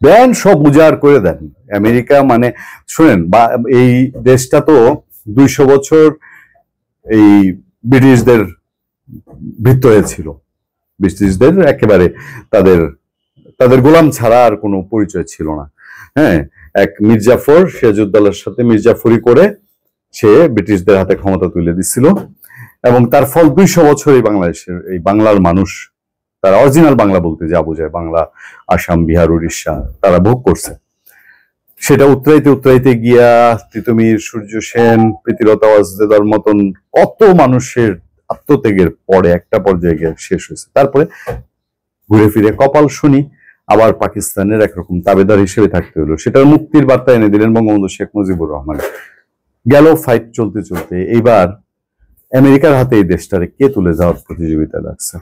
দেন, সব উজাড় করে দেন। আমেরিকা মানে শুনেন, বা এই দেশটা তো 200 বছর এই ব্রিটিশদের ভিতরে ছিল। ব্রিটিশদের একেবারে তাদের তাদের গোলাম ছাড়া আর কোনো পরিচয় ছিল না। হ্যাঁ, এক মির্জাফর সিরাজউদ্দৌলার সাথে মির্জাফরি করে সে ব্রিটিশদের হাতে ক্ষমতা তুলে দিচ্ছিল, এবং তার ফল 200 বছর এই বাংলাদেশের, এই বাংলার মানুষ, তারা অরিজিনাল বাংলা বলতে যা বোঝায়, বাংলা, আসাম, বিহার, উড়িষ্যা, তারা ভোগ করছে। সেটা উতরাইতে উতরাইতে গিয়া তিতুমির, সূর্য সেন, প্রীতিলতা ওয়াজদেদার মতন কত মানুষের আত্মত্যাগের পরে একটা পর্যায়ে গিয়ে শেষ হয়েছে। তারপরে ঘুরে ফিরে কপাল শুনি আবার পাকিস্তানের একরকম তাবেদার হিসেবে থাকতে হলো। সেটার মুক্তির বার্তা এনে দিলেন বঙ্গবন্ধু শেখ মুজিবুর রহমান। গেল ফাইট চলতে চলতে, এইবার আমেরিকার হাতে এই দেশটারে কে তুলে যাওয়ার প্রতিযোগিতা লাগছে।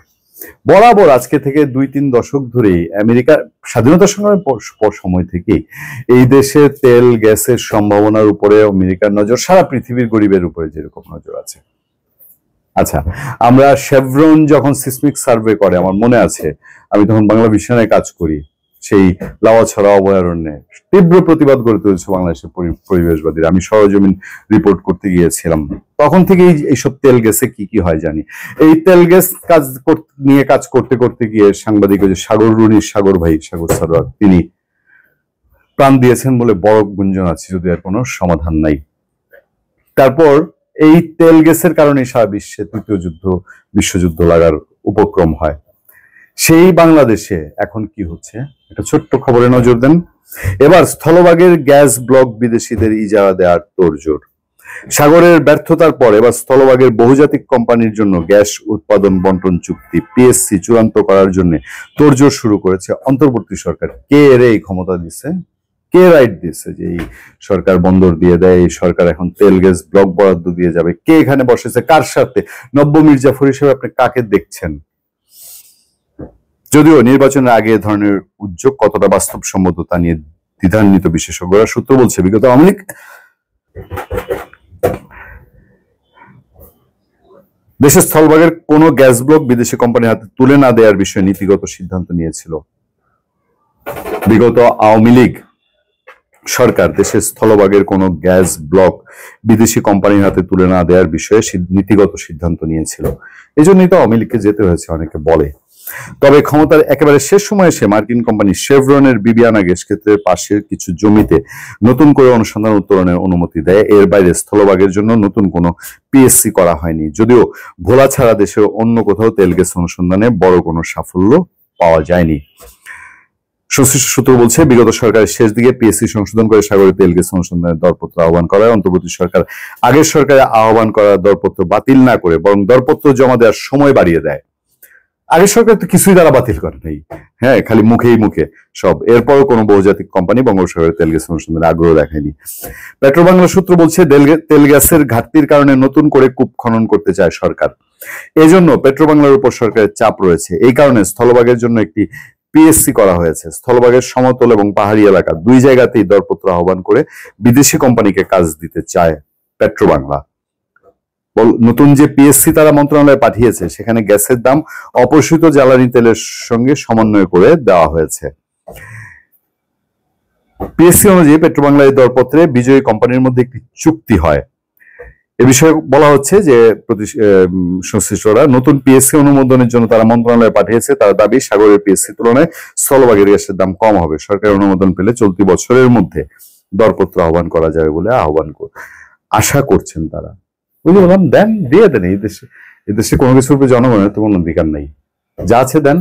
বরাবর আজকে থেকে 2-3 দশক ধরেই আমেরিকার স্বাধীনতা সংগ্রামের সময় থেকেই এই দেশে তেল গ্যাসের সম্ভাবনার উপরে আমেরিকার নজর সারা পৃথিবীর গরিবের উপরে যেরকম নজর আছে। আচ্ছা, আমরা শেভরন যখন সিসমিক সার্ভে করে, আমার মনে আছে, আমি তখন বাংলা মিশনে কাজ করি, সেই লাওয়াছড়া অভয়ারণ্যে তীব্র প্রতিবাদ গড়ে তুলেছে বাংলাদেশের পরিবেশবাদীরা। আমি সরেজমিন রিপোর্ট করতে গিয়েছিলাম। তখন থেকেই এইসব তেল গ্যাসে কি কি হয় জানি। এই তেল গ্যাস নিয়ে কাজ করতে করতে গিয়ে সাংবাদিক যে সাগর রুনির সাগর ভাই, সাগর সরোয়ার, তিনি প্রাণ দিয়েছেন বলে বড় গুঞ্জন আছে, যদি আর কোনো সমাধান নাই। তারপর এই তেল গ্যাসের কারণে সারা বিশ্বে তৃতীয় বিশ্বযুদ্ধ লাগার উপক্রম হয়। সেই বাংলাদেশে এখন কি হচ্ছে, একটা ছোট্ট খবরে নজর দেন। এবার স্থলভাগের গ্যাস ব্লক বিদেশিদের ইজারা দেওয়ার তোড়জোড়। সাগরের ব্যর্থতার পর এবার স্থলভাগের বহুজাতিক কোম্পানির জন্য গ্যাস উৎপাদন বন্টন চুক্তি পিএসসি চূড়ান্ত করার জন্য তোড়জোড় শুরু করেছে অন্তর্বর্তী সরকার। কে এর এই ক্ষমতা দিচ্ছে, কে রাইট দিচ্ছে যে এই সরকার বন্দর দিয়ে দেয়, এই সরকার এখন তেল গ্যাস ব্লক বরাদ্দ দিয়ে যাবে, কে এখানে বসেছে, কার সাথে? নব্য মির্জাফর হিসেবে আপনি কাকে দেখছেন? যদিও নির্বাচনের আগে এ ধরনের উদ্যোগ কতটা বাস্তবসম্মত তা নিয়ে দ্বিধান্বিত বিশেষজ্ঞরা। সূত্র বলছে, বিগত আওয়ামী লীগ দেশের স্থলভাগের কোনো গ্যাস ব্লক বিদেশি কোম্পানির হাতে তুলে না দেওয়ার বিষয়ে নীতিগত সিদ্ধান্ত নিয়েছিল। বিগত আওয়ামী লীগ সরকার দেশের স্থলভাগের কোনো গ্যাস ব্লক বিদেশি কোম্পানির হাতে তুলে না দেওয়ার বিষয়ে নীতিগত সিদ্ধান্ত নিয়েছিল। এই জন্যই তো আওয়ামী লীগকে যেতে হয়েছে, অনেকে বলে। তবে ক্ষমতার একেবারে শেষ সময়ে এসে মার্কিন কোম্পানি শেভরনের বিবিয়ানা গ্যাস ক্ষেত্রের পাশের কিছু জমিতে নতুন করে অনুসন্ধান উত্তোলনের অনুমতি দেয়। এর বাইরে স্থলভাগের জন্য নতুন কোনো পিএসসি করা হয়নি। যদিও ভোলা ছাড়া দেশের অন্য কোথাও তেল গ্যাস অনুসন্ধানে বড় কোনো সাফল্য পাওয়া যায়নি। সংশ্লিষ্ট সূত্র বলছে, বিগত সরকারের শেষ দিকে পিএসসি সংশোধন করে সাগরের তেল গ্যাস অনুসন্ধানের দরপত্র আহ্বান করায় অন্তর্বর্তী সরকার আগের সরকারের আহ্বান করা দরপত্র বাতিল না করে বরং দরপত্র জমা দেওয়ার সময় বাড়িয়ে দেয়। আগের সরকার তো কিছুই তারা বাতিল করে নাই, হ্যাঁ, খালি মুখেই মুখে সব। এরপরও কোনো বহুজাতিক কোম্পানি বঙ্গোপসাগরের তেল গ্যাস অনুসন্ধানে আগ্রহ দেখায়নি। পেট্রোবাংলা সূত্র বলছে, তেল গ্যাসের ঘাটতির কারণে নতুন করে কূপ খনন করতে চায় সরকার। এজন্য পেট্রোবাংলার উপর সরকারের চাপ রয়েছে। এই কারণে স্থলভাগের জন্য একটি পিএসসি করা হয়েছে। স্থলভাগের সমতল এবং পাহাড়ি এলাকা দুই জায়গাতেই দরপত্র আহ্বান করে বিদেশি কোম্পানিকে কাজ দিতে চায় পেট্রোবাংলা। নতুন যে পিএসসি তারা মন্ত্রণালয়ে পাঠিয়েছে, সেখানে গ্যাসের দাম অপরিশোধিত জ্বালানি তেলের সঙ্গে সমন্বয় করে দেওয়া হয়েছে। পিএসসি অনুযায়ী পেট্রোবাংলা এই দরপত্রে বিজয়ী কোম্পানির মধ্যে একটি চুক্তি হয়। এ বিষয়ে বলা হচ্ছে যে সংশ্লিষ্টরা নতুন পিএসসি অনুমোদনের জন্য তারা মন্ত্রণালয়ে পাঠিয়েছে। তার দাবি, সাগরের পিএসসি তুলনায় স্থলভাগের গ্যাসের দাম কম হবে। সরকারের অনুমোদন পেলে চলতি বছরের মধ্যে দরপত্র আহ্বান করা যাবে বলে আশা করছেন তারা। বুঝতে বললাম, দেন, দিয়ে দেন। এই দেশে কোনো কিছুর উপরে জনগণের তো কোনো অধিকার নেই, যা আছে দেন।